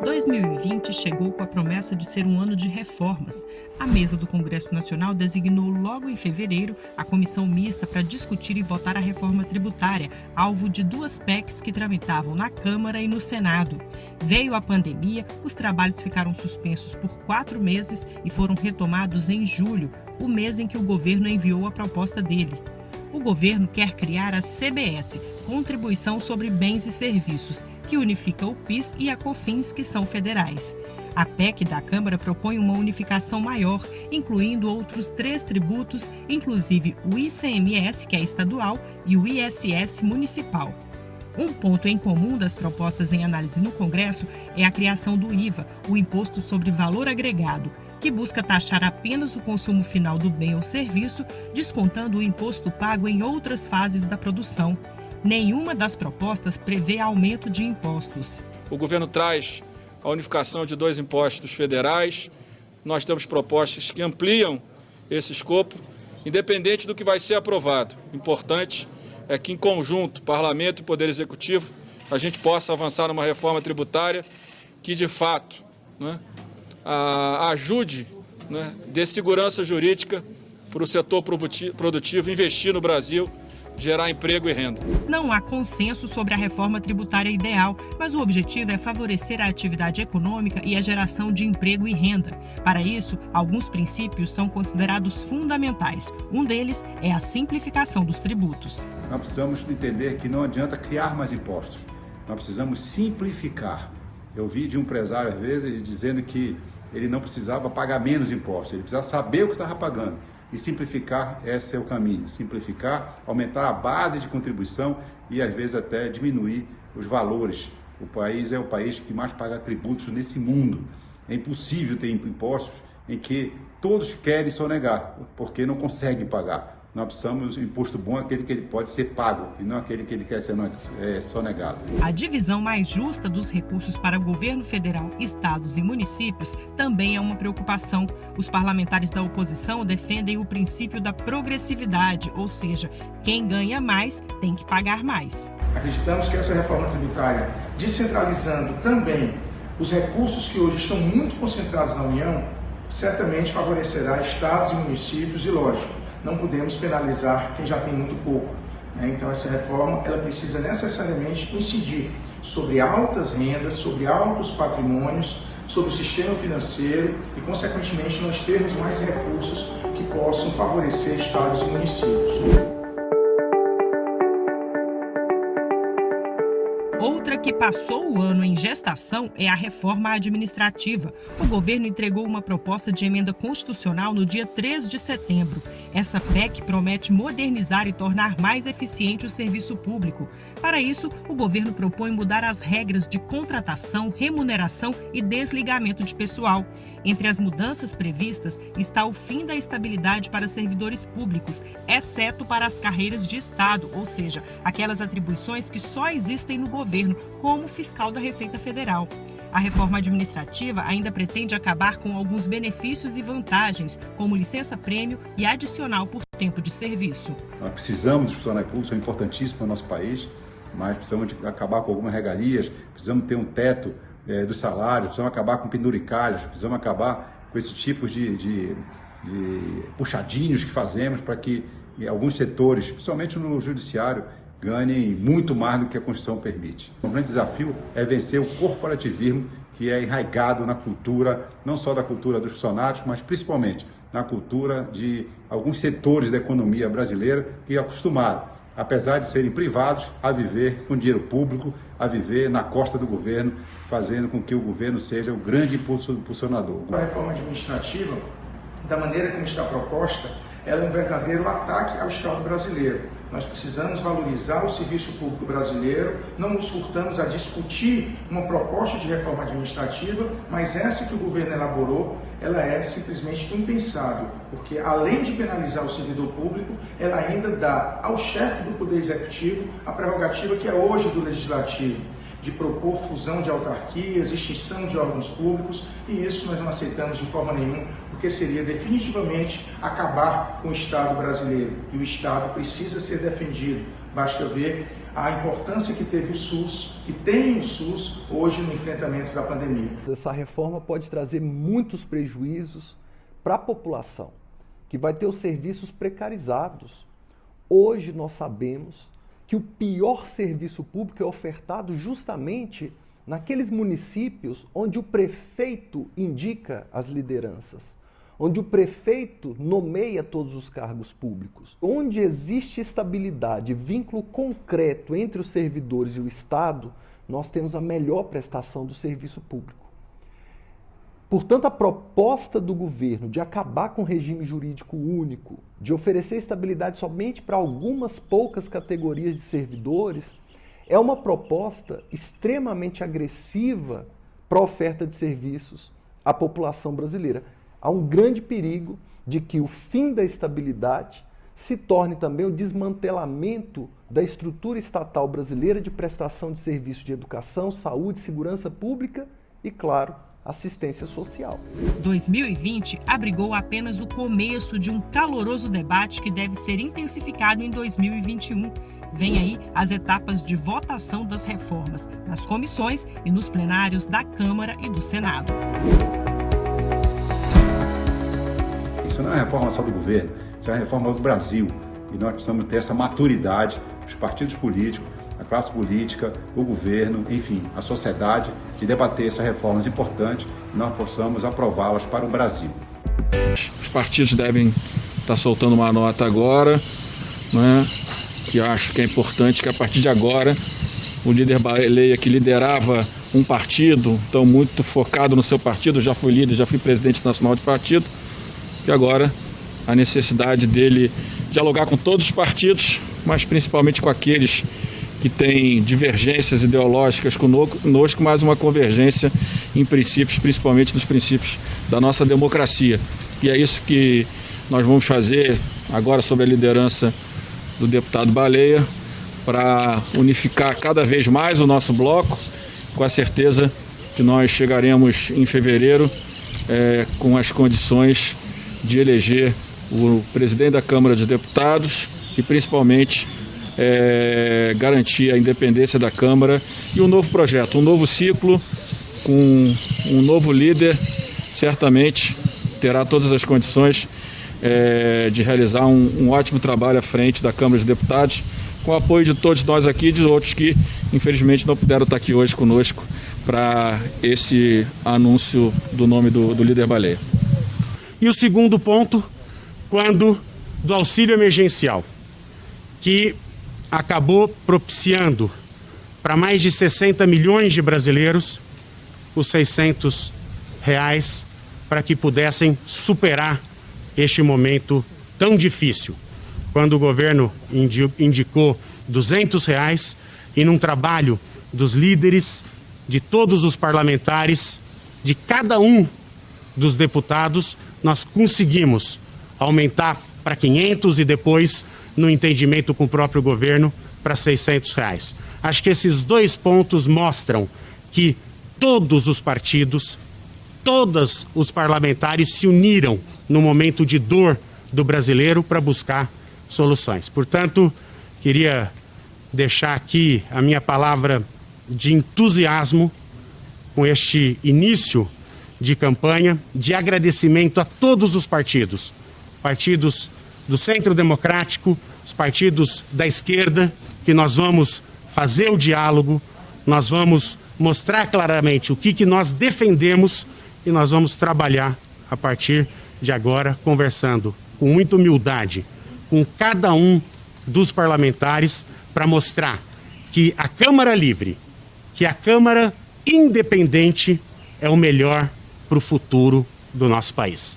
2020 chegou com a promessa de ser um ano de reformas. A mesa do Congresso Nacional designou logo em fevereiro a comissão mista para discutir e votar a reforma tributária, alvo de duas PECs que tramitavam na Câmara e no Senado. Veio a pandemia, os trabalhos ficaram suspensos por 4 meses e foram retomados em julho, o mês em que o governo enviou a proposta dele. O governo quer criar a CBS, Contribuição sobre Bens e Serviços, que unifica o PIS e a COFINS, que são federais. A PEC da Câmara propõe uma unificação maior, incluindo outros 3 tributos, inclusive o ICMS, que é estadual, e o ISS municipal. Um ponto em comum das propostas em análise no Congresso é a criação do IVA, o Imposto sobre Valor Agregado, que busca taxar apenas o consumo final do bem ou serviço, descontando o imposto pago em outras fases da produção. Nenhuma das propostas prevê aumento de impostos. O governo traz a unificação de 2 impostos federais. Nós temos propostas que ampliam esse escopo, independente do que vai ser aprovado. Importante é que, em conjunto, Parlamento e Poder Executivo, a gente possa avançar numa reforma tributária que, de fato, ajude, dê segurança jurídica para o setor produtivo investir no Brasil, gerar emprego e renda. Não há consenso sobre a reforma tributária ideal, mas o objetivo é favorecer a atividade econômica e a geração de emprego e renda. Para isso, alguns princípios são considerados fundamentais. Um deles é a simplificação dos tributos. Nós precisamos entender que não adianta criar mais impostos, nós precisamos simplificar. Eu vi de um empresário, às vezes, dizendo que ele não precisava pagar menos impostos, ele precisava saber o que estava pagando. E simplificar, esse é o caminho. Simplificar, aumentar a base de contribuição e, às vezes, até diminuir os valores. O país é o país que mais paga tributos nesse mundo. É impossível ter impostos em que todos querem sonegar, porque não conseguem pagar. Nós precisamos, imposto bom é aquele que ele pode ser pago e não aquele que ele quer ser sonegado. A divisão mais justa dos recursos para o governo federal, estados e municípios também é uma preocupação. Os parlamentares da oposição defendem o princípio da progressividade, ou seja, quem ganha mais tem que pagar mais. Acreditamos que essa reforma tributária, descentralizando também os recursos que hoje estão muito concentrados na União, certamente favorecerá estados e municípios e, lógico, não podemos penalizar quem já tem muito pouco. Então essa reforma ela precisa necessariamente incidir sobre altas rendas, sobre altos patrimônios, sobre o sistema financeiro e, consequentemente, nós termos mais recursos que possam favorecer estados e municípios. Outra que passou o ano em gestação é a reforma administrativa. O governo entregou uma proposta de emenda constitucional no dia 3 de setembro. Essa PEC promete modernizar e tornar mais eficiente o serviço público. Para isso, o governo propõe mudar as regras de contratação, remuneração e desligamento de pessoal. Entre as mudanças previstas está o fim da estabilidade para servidores públicos, exceto para as carreiras de Estado, ou seja, aquelas atribuições que só existem no governo, como fiscal da Receita Federal. A reforma administrativa ainda pretende acabar com alguns benefícios e vantagens, como licença-prêmio e adicional por tempo de serviço. Nós precisamos dos funcionários públicos, são importantíssimos para o nosso país, mas precisamos de acabar com algumas regalias, precisamos ter um teto dos salários, precisamos acabar com penduricalhos, precisamos acabar com esse tipo de puxadinhos que fazemos para que alguns setores, principalmente no judiciário, ganhem muito mais do que a Constituição permite. O grande desafio é vencer o corporativismo que é enraizado na cultura, não só da cultura dos funcionários, mas principalmente na cultura de alguns setores da economia brasileira que acostumaram, apesar de serem privados, a viver com dinheiro público, a viver na costa do governo, fazendo com que o governo seja o grande impulsionador. A reforma administrativa, da maneira como está proposta, ela é um verdadeiro ataque ao Estado brasileiro. Nós precisamos valorizar o serviço público brasileiro, não nos furtamos a discutir uma proposta de reforma administrativa, mas essa que o governo elaborou, ela é simplesmente impensável, porque além de penalizar o servidor público, ela ainda dá ao chefe do Poder Executivo a prerrogativa que é hoje do Legislativo, de propor fusão de autarquias, extinção de órgãos públicos, e isso nós não aceitamos de forma nenhuma, porque seria definitivamente acabar com o Estado brasileiro. E o Estado precisa ser defendido. Basta ver a importância que teve o SUS, que tem o SUS hoje no enfrentamento da pandemia. Essa reforma pode trazer muitos prejuízos para a população, que vai ter os serviços precarizados. Hoje nós sabemos que o pior serviço público é ofertado justamente naqueles municípios onde o prefeito indica as lideranças, onde o prefeito nomeia todos os cargos públicos, onde existe estabilidade, vínculo concreto entre os servidores e o Estado, nós temos a melhor prestação do serviço público. Portanto, a proposta do governo de acabar com o regime jurídico único, de oferecer estabilidade somente para algumas poucas categorias de servidores, é uma proposta extremamente agressiva para a oferta de serviços à população brasileira. Há um grande perigo de que o fim da estabilidade se torne também o desmantelamento da estrutura estatal brasileira de prestação de serviços de educação, saúde, segurança pública e, claro, assistência social. 2020 abrigou apenas o começo de um caloroso debate que deve ser intensificado em 2021. Vem aí as etapas de votação das reformas nas comissões e nos plenários da Câmara e do Senado. Isso não é uma reforma só do governo, isso é uma reforma do Brasil. E nós precisamos ter essa maturidade, os partidos políticos, a classe política, o governo, enfim, a sociedade, de debater essas reformas importantes e nós possamos aprová-las para o Brasil. Os partidos devem estar soltando uma nota agora, né, que acho que é importante que a partir de agora o líder Baleia, que liderava um partido, então muito focado no seu partido, já fui líder, já fui presidente nacional de partido, que agora a necessidade dele dialogar com todos os partidos, mas principalmente com aqueles que têm divergências ideológicas conosco, mas uma convergência em princípios, principalmente nos princípios da nossa democracia. E é isso que nós vamos fazer agora sob a liderança do deputado Baleia, para unificar cada vez mais o nosso bloco, com a certeza que nós chegaremos em fevereiro com as condições de eleger o presidente da Câmara dos Deputados e principalmente garantir a independência da Câmara e um novo projeto, um novo ciclo, com um novo líder, certamente terá todas as condições de realizar um ótimo trabalho à frente da Câmara dos Deputados, com o apoio de todos nós aqui e de outros que, infelizmente, não puderam estar aqui hoje conosco para esse anúncio do nome do líder Baleia. E o segundo ponto, quando do auxílio emergencial, que acabou propiciando para mais de 60 milhões de brasileiros os R$600 para que pudessem superar este momento tão difícil. Quando o governo indicou R$200 e num trabalho dos líderes, de todos os parlamentares, de cada um dos deputados, nós conseguimos aumentar para 500 e depois, no entendimento com o próprio governo, para R$600. Acho que esses dois pontos mostram que todos os partidos, todos os parlamentares se uniram no momento de dor do brasileiro para buscar soluções. Portanto, queria deixar aqui a minha palavra de entusiasmo com este início de campanha, de agradecimento a todos os partidos do Centro Democrático, os partidos da esquerda, que nós vamos fazer o diálogo, nós vamos mostrar claramente o que nós defendemos e nós vamos trabalhar a partir de agora, conversando com muita humildade com cada um dos parlamentares para mostrar que a Câmara livre, que a Câmara independente é o melhor para o futuro do nosso país.